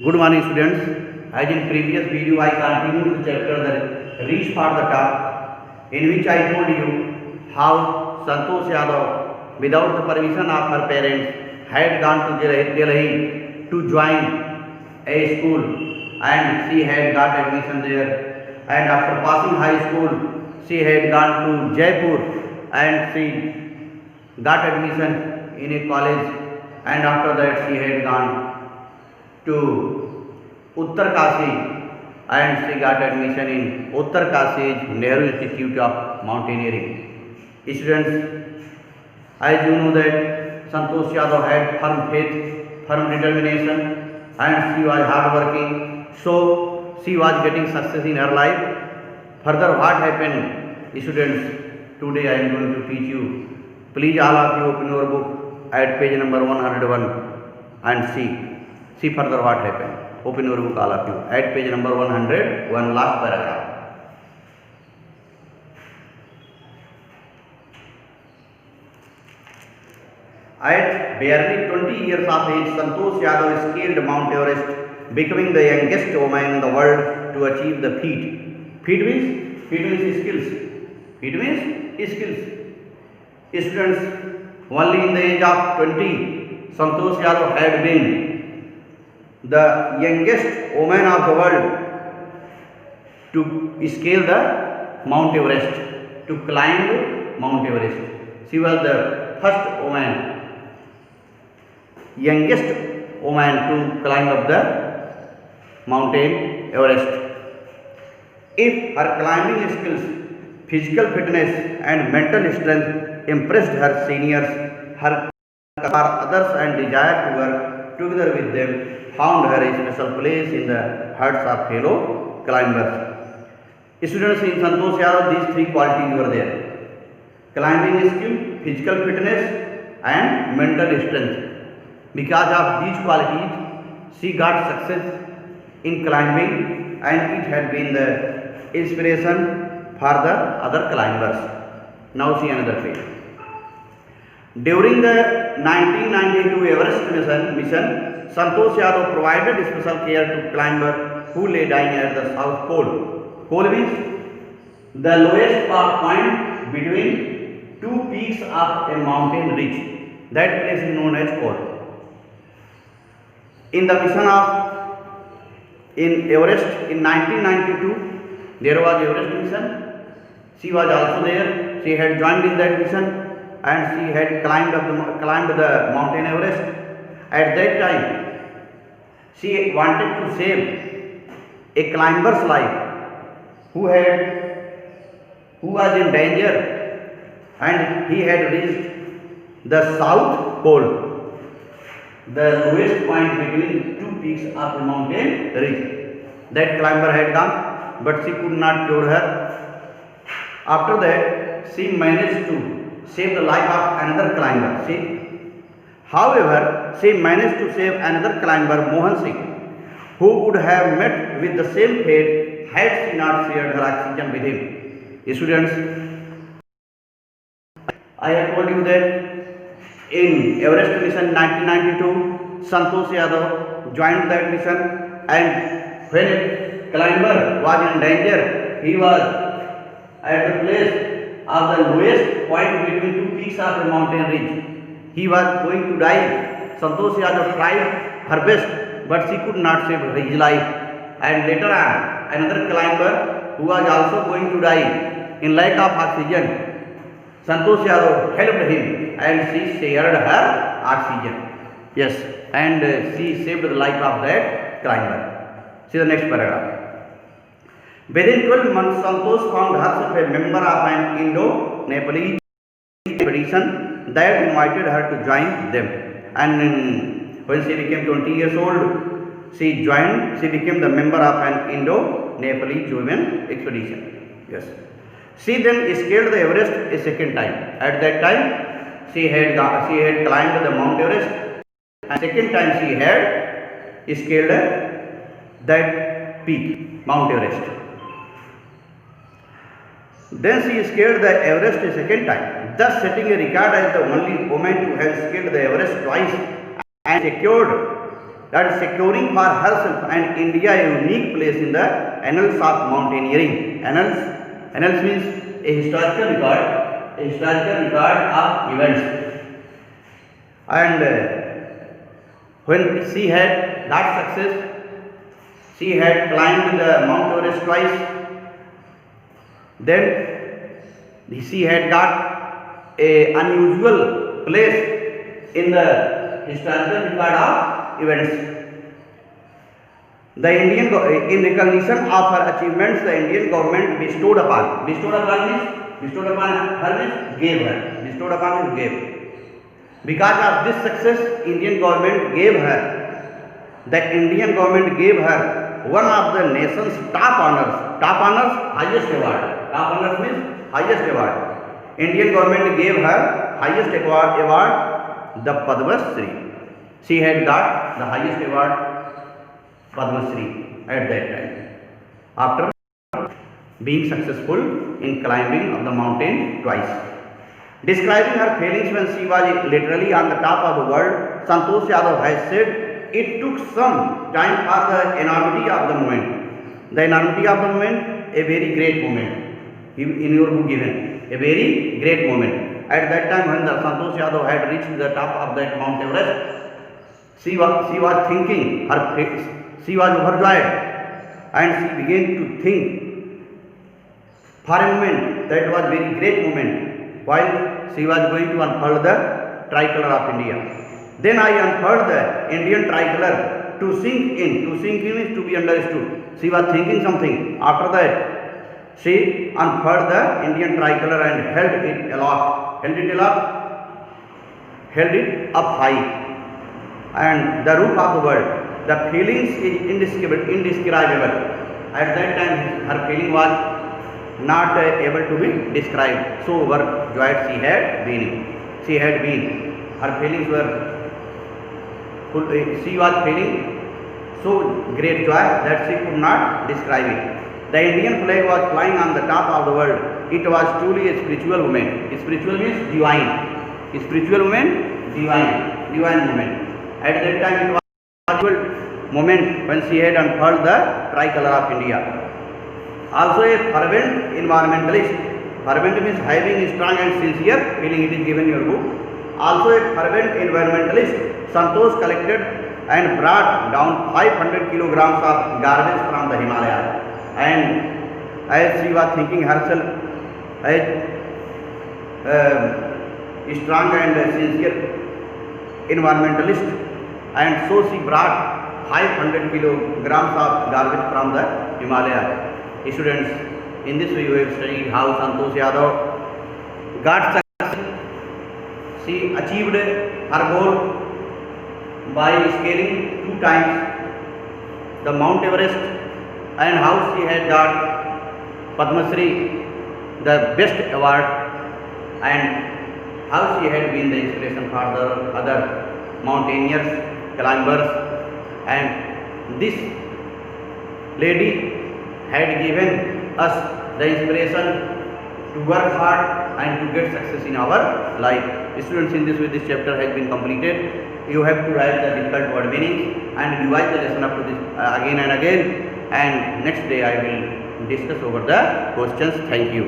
Good morning, students. As in previous video, I continued the chapter the Reach for the Top, in which I told you how Santosh Yadav, without the permission of her parents, had gone to Delhi to join a school, and she had got admission there. And after passing high school, she had gone to Jaipur, and she got admission in a college. And after that, she had gone to Uttarkashi, and she got admission in Uttarkashi's Nehru Institute of Mountaineering. Students, as you know that Santosh Yadav had firm faith, firm determination, and she was hardworking, so she was getting success in her life. Further, what happened, students? Today I am going to teach you. Please all of you open your book at page number 101 and see further what happened. Open your book all of you at page number 101, last paragraph. At barely 20 years of age, Santosh Yadav scaled Mount Everest, becoming the youngest woman in the world to achieve the feat. Feat means skills. Feat means skills. Students, only in the age of 20, Santosh Yadav had been the youngest woman of the world to scale the Mount Everest, to climb Mount Everest. She was the first woman, youngest woman to climb up the mountain Everest. If her climbing skills, physical fitness and mental strength impressed her seniors, her others and desire to work together with them found her a special place in the hearts of fellow climbers. Students, in Santosh Yadav, these three qualities were there: climbing skill, physical fitness and mental strength. Because of these qualities, she got success in climbing, and it had been the inspiration for the other climbers. Now see another page. During the 1992 Everest mission, Santosh Yadav provided special care to climber who lay dying at the South Pole. Pole means the lowest point between two peaks of a mountain ridge. That place is known as pole. In the mission in Everest in 1992, there was Everest mission. She was also there. She had joined in that mission, and she had climbed the mountain Everest. At that time, she wanted to save a climber's life who was in danger, and he had reached the South Pole, the lowest point between two peaks of the mountain ridge. That climber had gone, but she could not cure her. After that, she managed to save the life of another climber. However, she managed to save another climber, Mohan Singh, who would have met with the same fate had she not shared her oxygen with him. Students, I have told you that in Everest mission 1992, Santosh Yadav joined that mission, and when a climber was in danger, he was at the place of the lowest point between two peaks of a mountain ridge. He was going to die. Santosh Yadav tried her best, but she could not save his life. And later on, another climber who was also going to die in lack of oxygen, Santosh Yadav helped him, and she shared her oxygen. Yes, and she saved the life of that climber. See the next paragraph. Within 12 months, Santosh found herself a member of an Indo-Nepalese expedition that invited her to join them. And when she became 20 years old, she became the member of an Indo-Nepalese women expedition. Yes. She then scaled the Everest a second time. At that time, she had climbed the Mount Everest, and second time she had scaled that peak, Mount Everest. Then she scaled the Everest a second time, thus setting a record as the only woman to have scaled the Everest twice and secured that is securing for herself and India a unique place in the annals of mountaineering. Annals means a historical record of events. And when she had got success, she had climbed the Mount Everest twice. Then she had got a unusual place in the historical record of events. In recognition of her achievements, the Indian government bestowed upon her means gave her. Bestowed upon means gave. Because of this success, Indian government gave her. The Indian government gave her one of the nation's top honors. Top honors, highest award. Top honors means highest award. Indian government gave her highest award, the Padma Shri. She had got the highest award, Padma Shri, at that time, after being successful in climbing of the mountain twice. Describing her feelings when she was literally on the top of the world, Santosh Yadav has said, it took some time for the enormity of the moment. The enormity of the moment, a very great moment. In your book given, a very great moment. At that time when the Santosh Yadav had reached the top of that Mount Everest, she was thinking, she was overjoyed, and she began to think for a moment. That was very great moment while she was going to unfurl the tricolor of India. Then I unfurled the Indian tricolor to sink in. To sink in is to be understood. She was thinking something. After that, she unfurled the Indian tricolor and held it aloft. Held it up high. And the roof of the world. The feelings is indescribable. At that time, her feeling was not able to be described. So overjoyed she had been. Her feelings were full. She was feeling so great joy that she could not describe it. The Indian flag was flying on the top of the world. It was truly a spiritual moment. Spiritual means divine. Spiritual moment, divine moment. At that time, it was a spiritual moment when she had unfurled the tricolor of India. Also a fervent environmentalist. Fervent means having a strong and sincere feeling. It is given in your book. Also a fervent environmentalist, Santosh collected and brought down 500 kilograms of garbage from the Himalayas. And as she was thinking herself as strong and sincere environmentalist, and so she brought 500 kilograms of garbage from the Himalayas. Students, in this way we have studied how Santosh Yadav got success. She achieved her goal by scaling 2 times the Mount Everest, and how she had got Padma Shri, the best award, and how she had been the inspiration for the other mountaineers, climbers, and this lady had given us the inspiration to work hard and to get success in our life. Students, in this way this chapter has been completed. You have to write the difficult word meanings and revise the lesson up to this again and again, and next day I will discuss over the questions. Thank you.